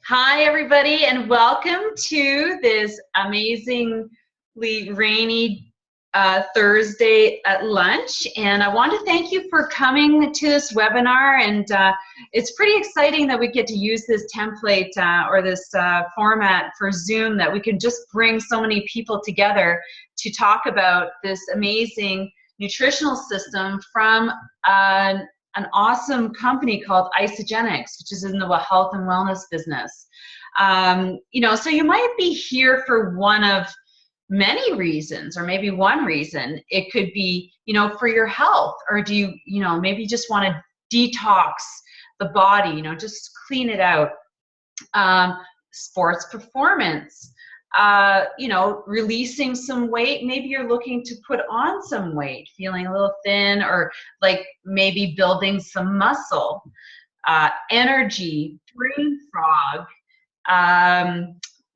Hi, everybody, and welcome to this amazingly rainy Thursday at lunch. And I want to thank you for coming to this webinar. And it's pretty exciting that we get to use this template or this format for Zoom, that we can just bring so many people together to talk about this amazing nutritional system from an awesome company called Isagenix, which is in the health and wellness business. So you might be here for one of many reasons, or maybe one reason. It could be, for your health, or do you, maybe just want to detox the body, just clean it out. Sports performance, releasing some weight. Maybe you're looking to put on some weight, feeling a little thin, or like maybe building some muscle. Energy, brain fog.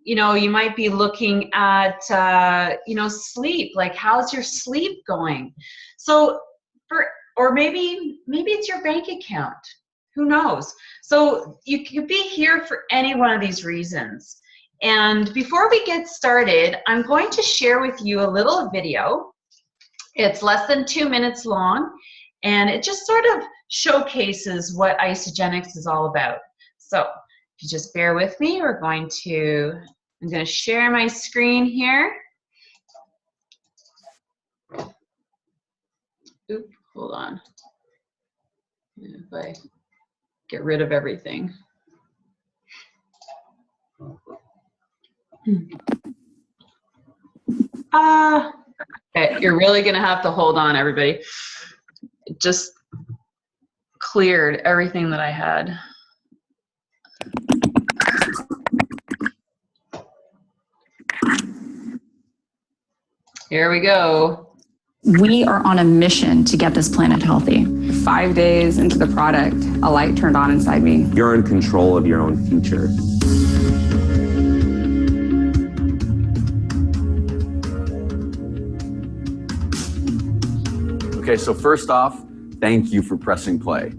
You might be looking at, sleep, like how's your sleep going? Or maybe it's your bank account. Who knows? So you could be here for any one of these reasons. And before we get started, I'm going to share with you a little video. It's less than 2 minutes long, and it just sort of showcases what Isagenix is all about. So if you just bear with me, I'm going to share my screen here. Oop, hold on. If I get rid of everything. Okay, you're really gonna have to hold on, everybody. It just cleared everything that I had. Here we go. We are on a mission to get this planet healthy. 5 days into the product, a light turned on inside me. You're in control of your own future. Okay, so first off, thank you for pressing play.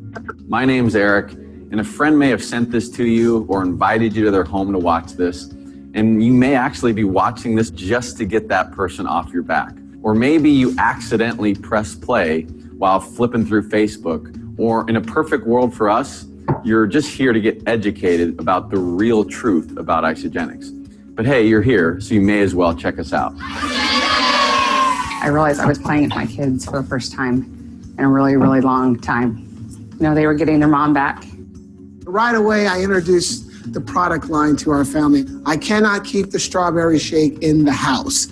My name's Eric, and a friend may have sent this to you or invited you to their home to watch this, and you may actually be watching this just to get that person off your back. Or maybe you accidentally press play while flipping through Facebook, or in a perfect world for us, you're just here to get educated about the real truth about Isagenix. But hey, you're here, so you may as well check us out. I realized I was playing with my kids for the first time in a really, really long time. They were getting their mom back. Right away, I introduced the product line to our family. I cannot keep the strawberry shake in the house.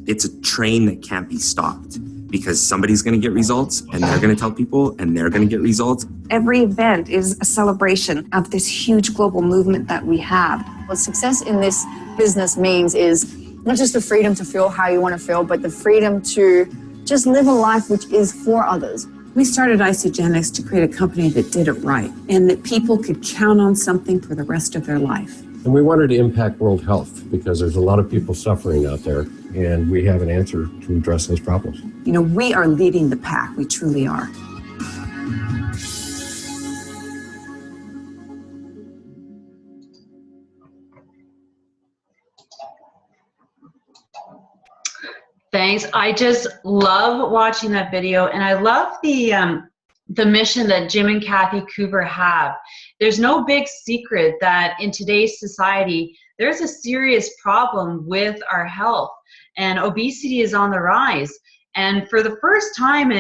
It's a train that can't be stopped, because somebody's going to get results, and they're going to tell people, and they're going to get results. Every event is a celebration of this huge global movement that we have. What success in this business means is not just the freedom to feel how you want to feel, but the freedom to just live a life which is for others. We started Isagenix to create a company that did it right, and that people could count on something for the rest of their life. And we wanted to impact world health, because there's a lot of people suffering out there, and we have an answer to address those problems. We are leading the pack. We truly are. Thanks. I just love watching that video, and I love the mission that Jim and Kathy Cooper have. There's no big secret that in today's society, there's a serious problem with our health, and obesity is on the rise. And for the first time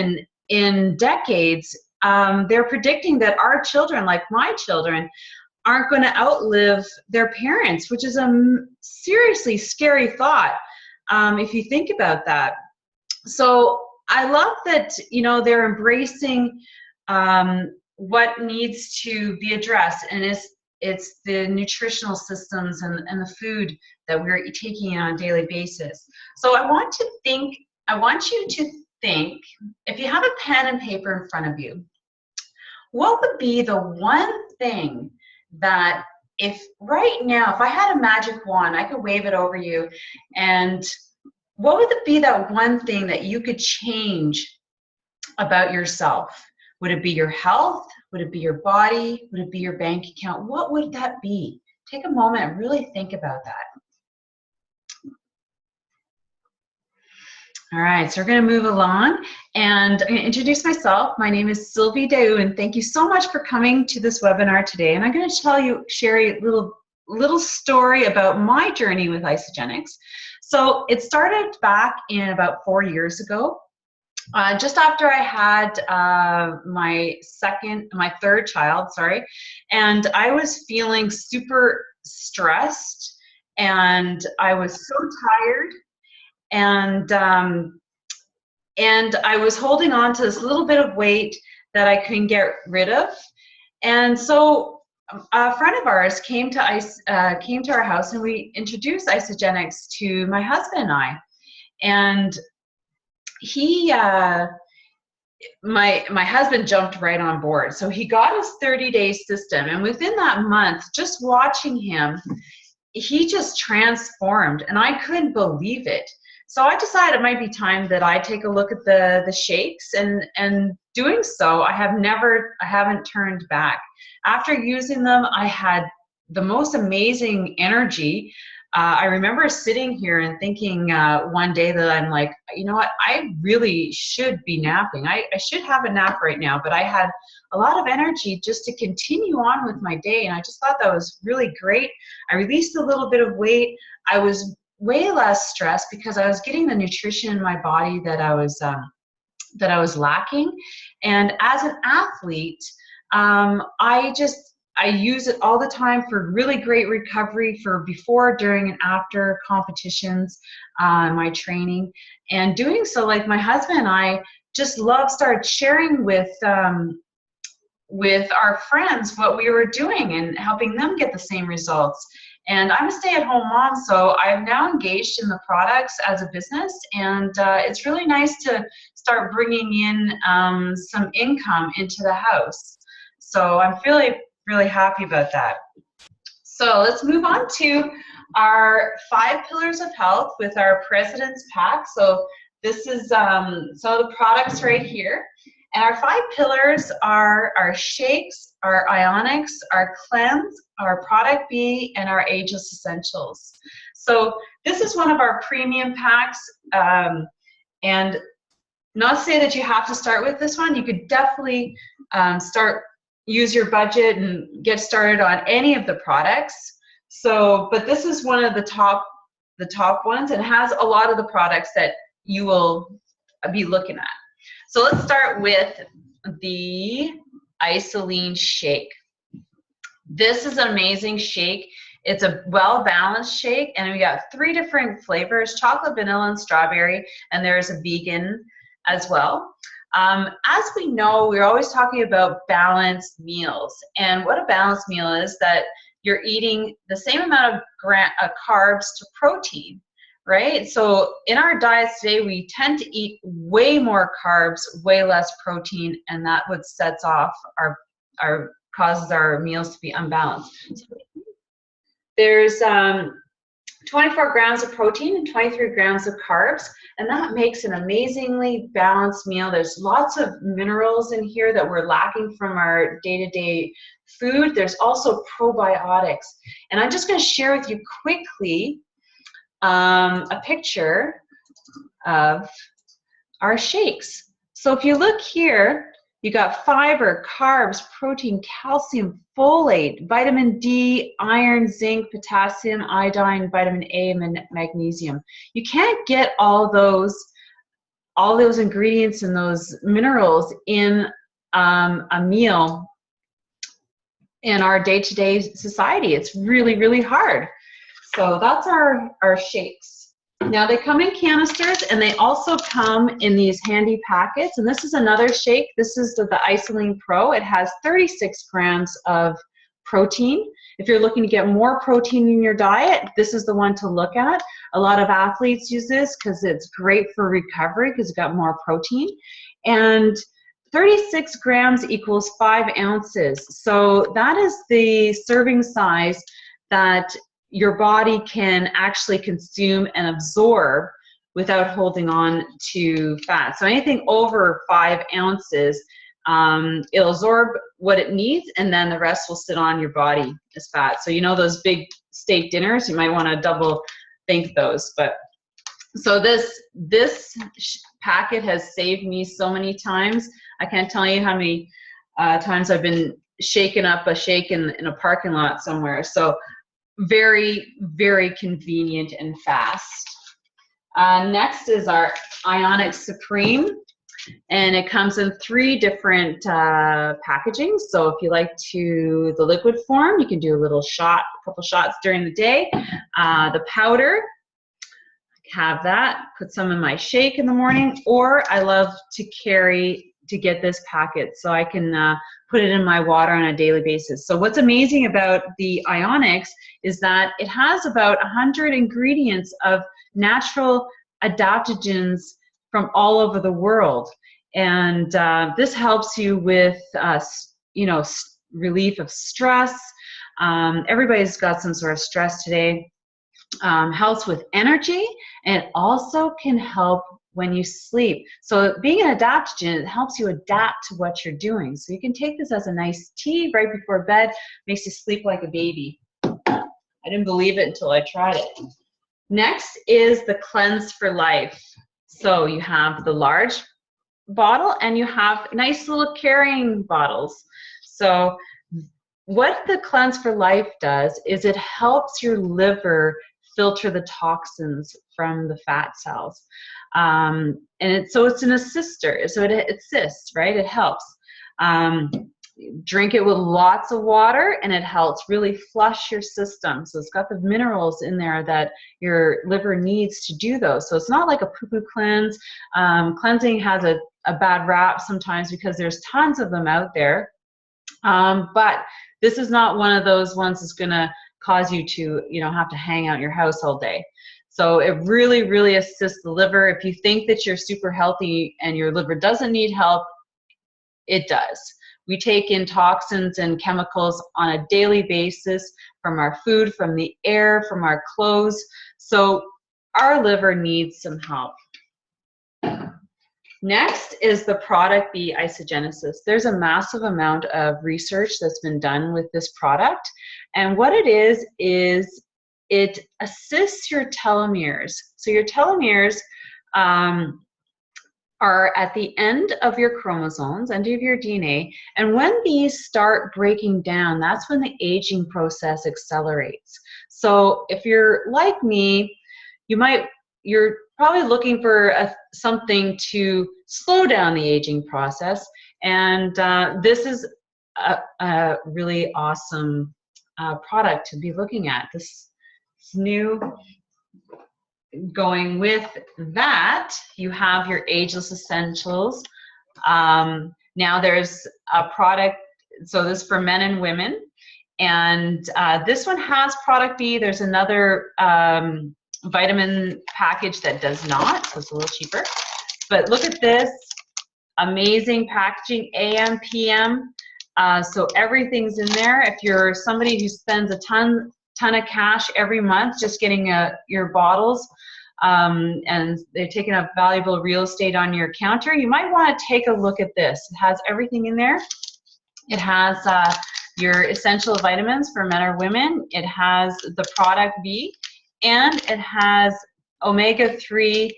in decades, they're predicting that our children, like my children, aren't going to outlive their parents, which is a seriously scary thought. If you think about that. So I love that, they're embracing what needs to be addressed, and it's the nutritional systems and the food that we're taking on a daily basis. So I want you to think, if you have a pen and paper in front of you, what would be the one thing that if I had a magic wand, I could wave it over you, and what would it be, that one thing that you could change about yourself? Would it be your health? Would it be your body? Would it be your bank account? What would that be? take a moment and really think about that. All right, so we're going to move along, and I'm going to introduce myself. My name is Sylvie Daou, and thank you so much for coming to this webinar today. And I'm going to share a little story about my journey with Isagenix. So it started back in about 4 years ago, just after I had my third child, and I was feeling super stressed, and I was so tired. And I was holding on to this little bit of weight that I couldn't get rid of. And so a friend of ours came to our house, and we introduced Isagenix to my husband and I. And he, my husband jumped right on board. So he got his 30-day system, and within that month, just watching him, he just transformed, and I couldn't believe it. So I decided it might be time that I take a look at the shakes, and doing so, I haven't turned back. After using them, I had the most amazing energy. I remember sitting here and thinking one day that I'm like, you know what, I really should be napping. I should have a nap right now, but I had a lot of energy just to continue on with my day, and I just thought that was really great. I released a little bit of weight. I was way less stressed because I was getting the nutrition in my body that I was lacking. And as an athlete, I use it all the time for really great recovery for before, during, and after competitions, my training. And doing so, like my husband and I just started sharing with our friends what we were doing and helping them get the same results. And I'm a stay-at-home mom, so I'm now engaged in the products as a business, and it's really nice to start bringing in some income into the house. So I'm really happy about that. So let's move on to our 5 pillars of health with our President's Pack. So this is some of the products right here. And our 5 pillars are our shakes, our ionics, our cleanse, our product B, and our ageless essentials. So this is one of our premium packs, and not to say that you have to start with this one. You could definitely use your budget and get started on any of the products. So, but this is one of the top ones, and it has a lot of the products that you will be looking at. So let's start with the Isoline shake. This is an amazing shake. It's a well-balanced shake, and we got 3 different flavors: chocolate, vanilla, and strawberry, and there's a vegan as well. As we know, we're always talking about balanced meals, and what a balanced meal is that you're eating the same amount of carbs to protein. Right? So in our diets today, we tend to eat way more carbs, way less protein, and that what sets off causes our meals to be unbalanced. So there's 24 grams of protein and 23 grams of carbs, and that makes an amazingly balanced meal. There's lots of minerals in here that we're lacking from our day-to-day food. There's also probiotics, and I'm just going to share with you quickly a picture of our shakes. So if you look here, you got fiber, carbs, protein, calcium, folate, vitamin D, iron, zinc, potassium, iodine, vitamin A, and magnesium. You can't get all those ingredients and those minerals in a meal in our day-to-day society. It's really, really hard. So that's our shakes. Now they come in canisters, and they also come in these handy packets. And this is another shake. This is the Isoline Pro. It has 36 grams of protein. If you're looking to get more protein in your diet, this is the one to look at. A lot of athletes use this because it's great for recovery because it's got more protein. And 36 grams equals 5 ounces. So that is the serving size that your body can actually consume and absorb without holding on to fat. So anything over 5 ounces It'll absorb what it needs, and then the rest will sit on your body as fat. So you know those big steak dinners, you might want to double think those. But so this packet has saved me so many times. I can't tell you how many times I've been shaking up a shake in a parking lot somewhere. So very, very convenient and fast. Next is our Ionic Supreme, and it comes in 3 different packaging. So if you like the liquid form, you can do a little shot, a couple shots during the day. The powder, have that, put some in my shake in the morning, or I love to get this packet so I can put it in my water on a daily basis. So what's amazing about the Ionics is that it has about 100 ingredients of natural adaptogens from all over the world. And this helps you with, relief of stress. Everybody's got some sort of stress today. Helps with energy, and it also can help when you sleep. So being an adaptogen, it helps you adapt to what you're doing. So you can take this as a nice tea right before bed, makes you sleep like a baby. I didn't believe it until I tried it. Next is the Cleanse for Life. So you have the large bottle, and you have nice little carrying bottles. So what the Cleanse for Life does is it helps your liver filter the toxins from the fat cells. So it's an assister, so it assists, right? It helps. Drink it with lots of water, and it helps really flush your system. So it's got the minerals in there that your liver needs to do those. So it's not like a poo-poo cleanse. Cleansing has a bad rap sometimes because there's tons of them out there. But this is not one of those ones that's going to cause you to, have to hang out your house all day. So it really, really assists the liver. If you think that you're super healthy and your liver doesn't need help, it does. We take in toxins and chemicals on a daily basis from our food, from the air, from our clothes. So our liver needs some help. Next is the product B isogenesis. There's a massive amount of research that's been done with this product. And what it is it assists your telomeres. So your telomeres are at the end of your chromosomes, end of your DNA. And when these start breaking down, that's when the aging process accelerates. So if you're like me, you're probably looking for something to slow down the aging process. And this is a really awesome product to be looking at. This new. Going with that, you have your Ageless Essentials. Now there's a product, so this is for men and women. And this one has product B. There's another vitamin package that does not, so it's a little cheaper. But look at this, amazing packaging, AM, PM. So everything's in there. If you're somebody who spends a ton of cash every month just getting your bottles, and they're taking up valuable real estate on your counter, you might want to take a look at this. It has everything in there. It has your essential vitamins for men or women. It has the product B, and it has omega-3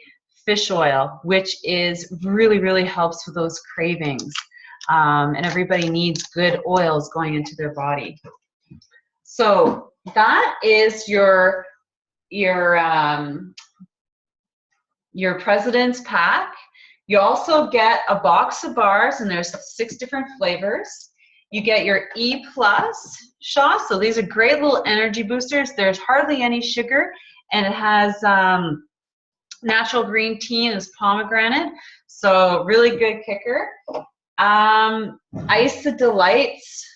fish oil, which is really, really helps with those cravings. And everybody needs good oils going into their body. So that is your President's Pack. You also get a box of bars, and there's 6 different flavors. You get your E+ shots. So these are great little energy boosters. There's hardly any sugar, and it has natural green tea, and it's pomegranate. So really good kicker. Ice Delights.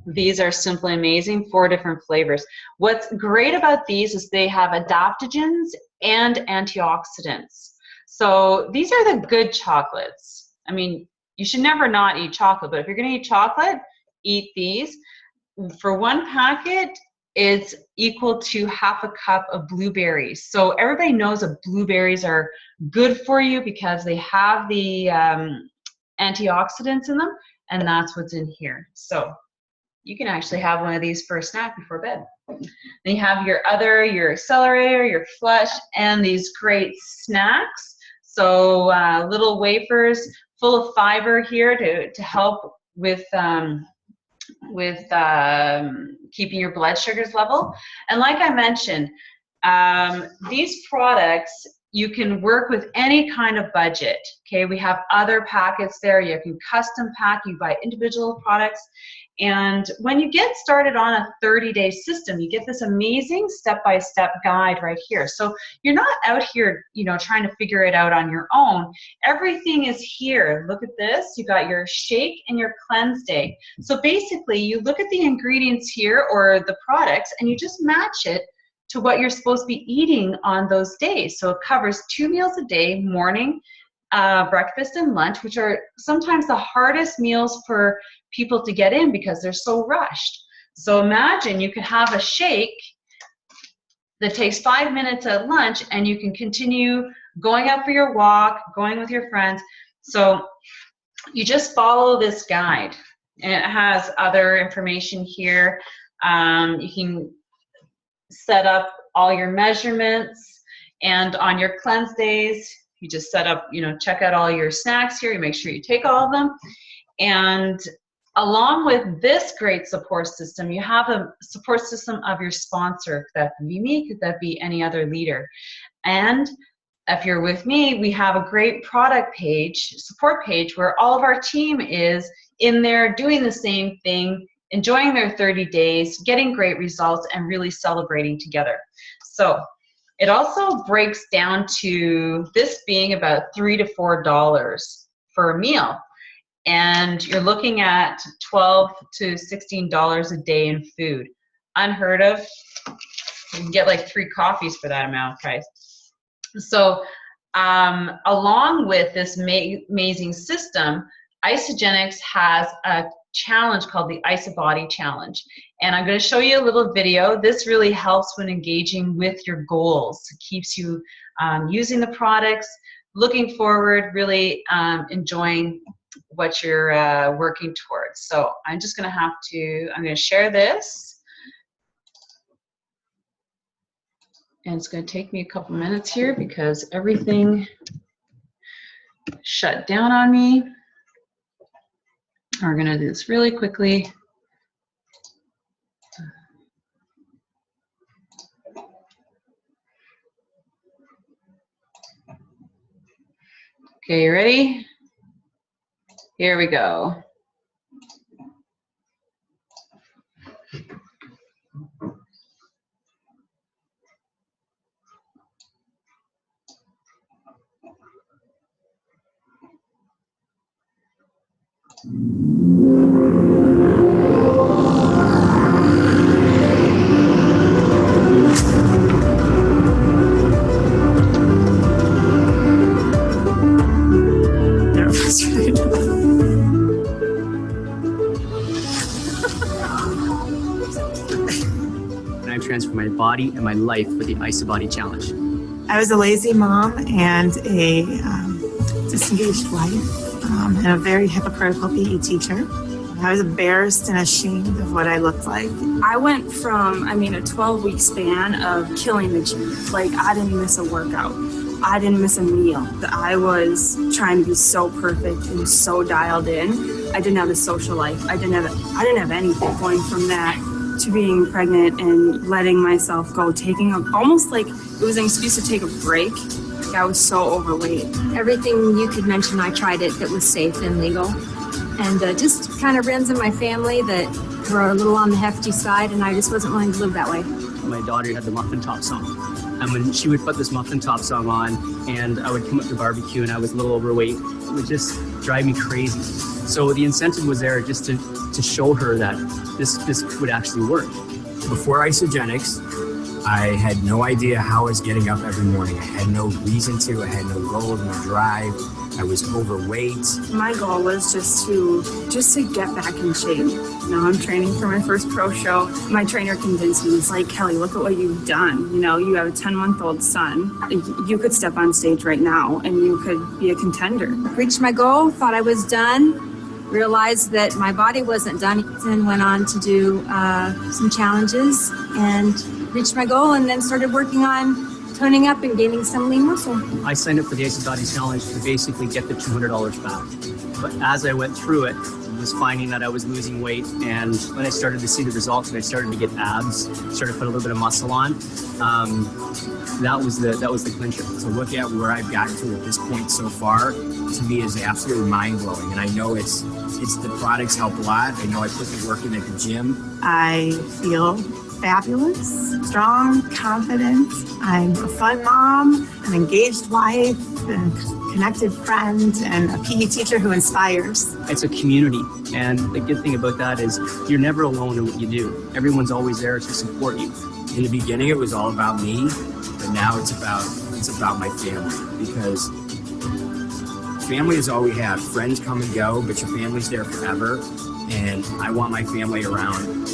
These are simply amazing, 4 different flavors. What's great about these is they have adaptogens and antioxidants. So these are the good chocolates. I mean, you should never not eat chocolate, but if you're gonna eat chocolate, eat these. For 1 packet, it's equal to half a cup of blueberries. So everybody knows that blueberries are good for you because they have the antioxidants in them, and that's what's in here. So you can actually have one of these for a snack before bed. Then you have your accelerator, your flush, and these great snacks. So little wafers full of fiber here to help with keeping your blood sugars level. And like I mentioned, these products, you can work with any kind of budget. Okay, we have other packets there. You can custom pack, you buy individual products. And when you get started on a 30-day system, you get this amazing step-by-step guide right here. So you're not out here, trying to figure it out on your own. Everything is here. Look at this. You got your shake and your cleanse day. So basically, you look at the ingredients here or the products, and you just match it to what you're supposed to be eating on those days. So it covers 2 meals a day, morning, breakfast, and lunch, which are sometimes the hardest meals for people to get in because they're so rushed. So imagine you could have a shake that takes 5 minutes at lunch, and you can continue going out for your walk, going with your friends. So you just follow this guide, and it has other information here. You can set up all your measurements, and on your cleanse days, you just set up, check out all your snacks here. You make sure you take all of them. And along with this great support system, you have a support system of your sponsor. Could that be me? Could that be any other leader? And if you're with me, we have a great product page, support page, where all of our team is in there doing the same thing, enjoying their 30 days, getting great results, and really celebrating together. So it also breaks down to this being about $3 to $4 for a meal. And you're looking at $12 to $16 a day in food. Unheard of. You can get like 3 coffees for that amount of price. So along with this amazing system, Isagenix has a challenge called the IsaBody Challenge. And I'm going to show you a little video. This really helps when engaging with your goals. It keeps you using the products, looking forward, really enjoying what you're working towards. So I'm just going to share this. And it's going to take me a couple minutes here because everything shut down on me. We're going to do this really quickly. Okay, you ready? Here we go. I transformed my body and my life with the IsaBody Challenge. I was a lazy mom and a disengaged wife and a very hypocritical PE teacher. I was embarrassed and ashamed of what I looked like. I went from, a 12-week span of killing the gym. Like, I didn't miss a workout. I didn't miss a meal. I was trying to be so perfect and so dialed in. I didn't have a social life. I didn't have anything. Going from that to being pregnant and letting myself go, almost like it was an excuse to take a break. I was so overweight. Everything you could mention, I tried it that was safe and legal. And just kind of friends in my family that were a little on the hefty side, and I just wasn't willing to live that way. My daughter had the muffin top song. And when she would put this muffin top song on, and I would come up to barbecue and I was a little overweight, it would just drive me crazy. So the incentive was there just to show her that this would actually work. Before Isagenix, I had no idea how I was getting up every morning. I had no reason to, I had no goal, no drive. I was overweight. My goal was just to get back in shape. Now I'm training for my first pro show. My trainer convinced me, it's like, Kelly, look at what you've done. You know, you have a 10-month-old son. You could step on stage right now and you could be a contender. Reached my goal, thought I was done, realized that my body wasn't done, and went on to do some challenges and reached my goal, and then started working on toning up and gaining some lean muscle. I signed up for the Ice Body Challenge to basically get the $200 back. But as I went through it, I was finding that I was losing weight, and when I started to see the results and I started to get abs, started to put a little bit of muscle on, that was the clincher. To look at where I've gotten to at this point so far, to me is absolutely mind-blowing. And I know it's the products help a lot. I know I put the work in at the gym. I feel fabulous, strong, confident. I'm a fun mom, an engaged wife, a connected friend, and a PE teacher who inspires. It's a community, and the good thing about that is you're never alone in what you do. Everyone's always there to support you. In the beginning, it was all about me, but now it's about my family, because family is all we have. Friends come and go, but your family's there forever, and I want my family around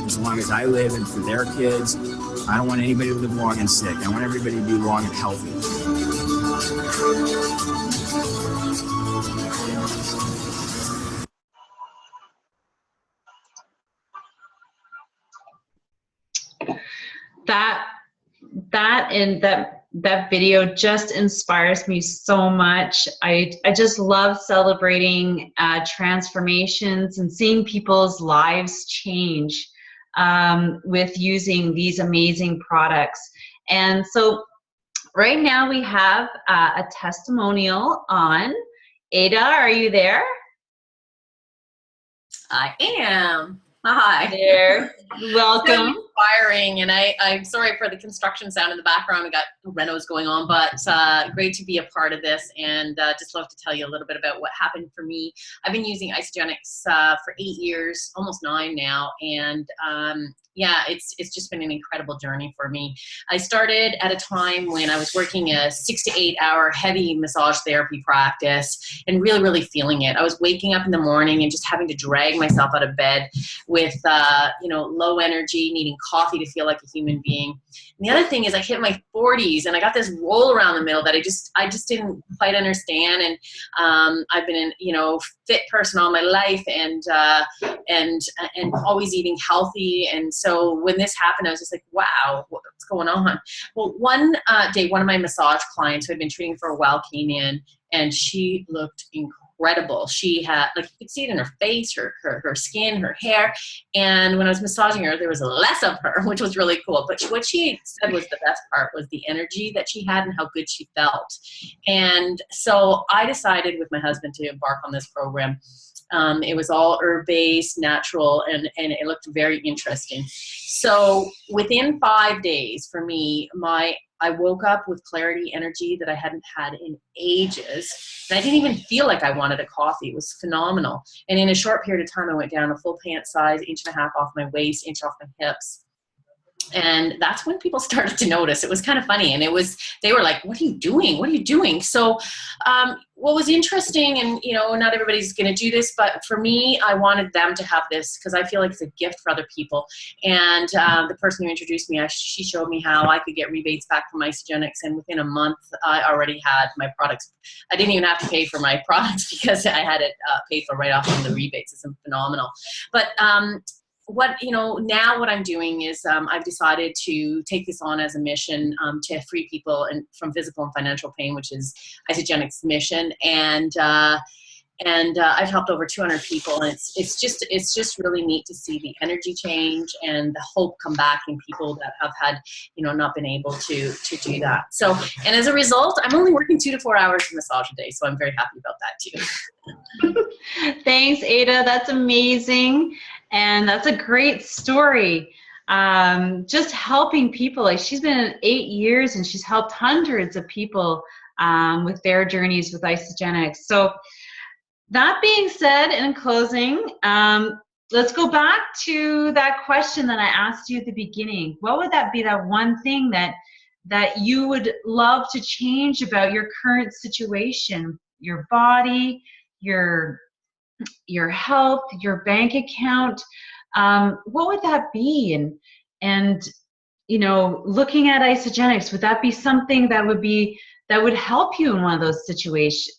as long as I live, and for their kids. I don't want anybody to live long and sick. I want everybody to be long and healthy. That video just inspires me so much. I just love celebrating transformations and seeing people's lives change with using these amazing products. And so right now we have a testimonial on. Ada, are you there? I am. Hi. There. Welcome. So inspiring, and I'm sorry for the construction sound in the background. We got renos going on, but great to be a part of this, and just love to tell you a little bit about what happened for me. I've been using Isogenics for 8 years, almost 9 now, and yeah, it's just been an incredible journey for me. I started at a time when I was working a 6 to 8 hour heavy massage therapy practice and really, really feeling it. I was waking up in the morning and just having to drag myself out of bed with, low energy, needing coffee to feel like a human being. And the other thing is I hit my 40s and I got this roll around the middle that I just didn't quite understand. And I've been a fit person all my life and always eating healthy. And so when this happened, I was just like, wow, what's going on? Well, one day, one of my massage clients who had been treating for a while came in, and she looked incredible. She had, like, you could see it in her face, her skin, her hair. And when I was massaging her, there was less of her, which was really cool. But what she said was the best part was the energy that she had and how good she felt. And so I decided with my husband to embark on this program. It was all herb-based, natural, and it looked very interesting. So within 5 days for me, I woke up with clarity, energy that I hadn't had in ages. And I didn't even feel like I wanted a coffee. It was phenomenal. And in a short period of time, I went down a full pant size, 1.5 inches off my waist, 1 inch off my hips. And that's when people started to notice. It was kind of funny. And they were like, what are you doing? What are you doing? So what was interesting, and, not everybody's going to do this, but for me, I wanted them to have this because I feel like it's a gift for other people. And the person who introduced me, she showed me how I could get rebates back from Isogenics. And within a month, I already had my products. I didn't even have to pay for my products because I had it paid for right off on the rebates. It's phenomenal. But now what I'm doing is I've decided to take this on as a mission to free people from physical and financial pain, which is Isogenics' mission. And I've helped over 200 people, and it's just really neat to see the energy change and the hope come back in people that have had, not been able to do that. So, and as a result, I'm only working 2 to 4 hours of massage a day. So I'm very happy about that too. Thanks, Ada. That's amazing. And that's a great story. Just helping people. Like, she's been in 8 years and she's helped hundreds of people with their journeys with Isogenics. So that being said, in closing, let's go back to that question that I asked you at the beginning. What would that be, that one thing that you would love to change about your current situation? your body, your health, your bank account, what would that be? And you know, looking at Isagenix, would that be something that would help you in one of those situations,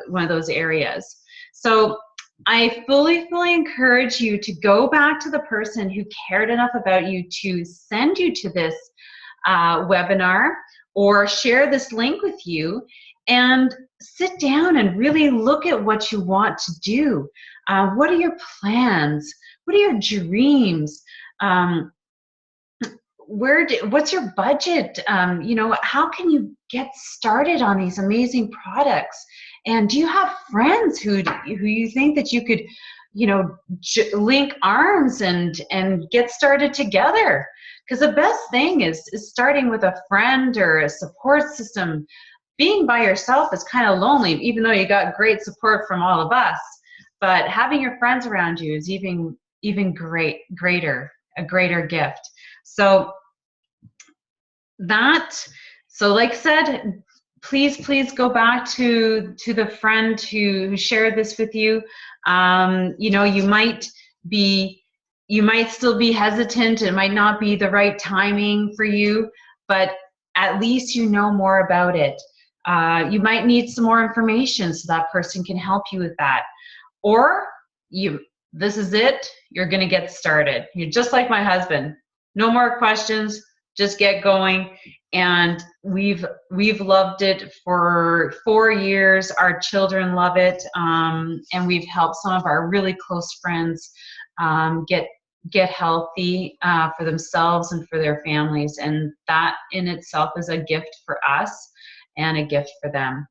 one of those areas? So I fully encourage you to go back to the person who cared enough about you to send you to this webinar or share this link with you, and sit down and really look at what you want to do. What are your plans? What are your dreams? What's your budget? You know, how can you get started on these amazing products? And do you have friends who you think that you could, you know, link arms and get started together? Because the best thing is starting with a friend or a support system. Being by yourself is kind of lonely, even though you got great support from all of us. But having your friends around you is even greater, a greater gift. So like I said, please go back to the friend who shared this with you. You know, you might still be hesitant. It might not be the right timing for you, but at least you know more about it. You might need some more information so that person can help you with that. Or this is it, you're gonna get started. You're just like my husband. No more questions, just get going. And we've loved it for 4 years. Our children love it, and we've helped some of our really close friends get healthy for themselves and for their families. And that in itself is a gift for us and a gift for them.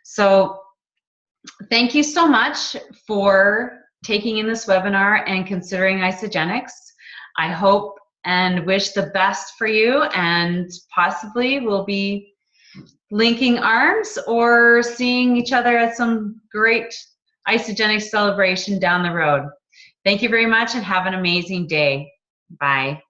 So thank you so much for taking in this webinar and considering Isagenix. I hope and wish the best for you, and possibly we'll be linking arms or seeing each other at some great Isagenix celebration down the road. Thank you very much and have an amazing day. Bye.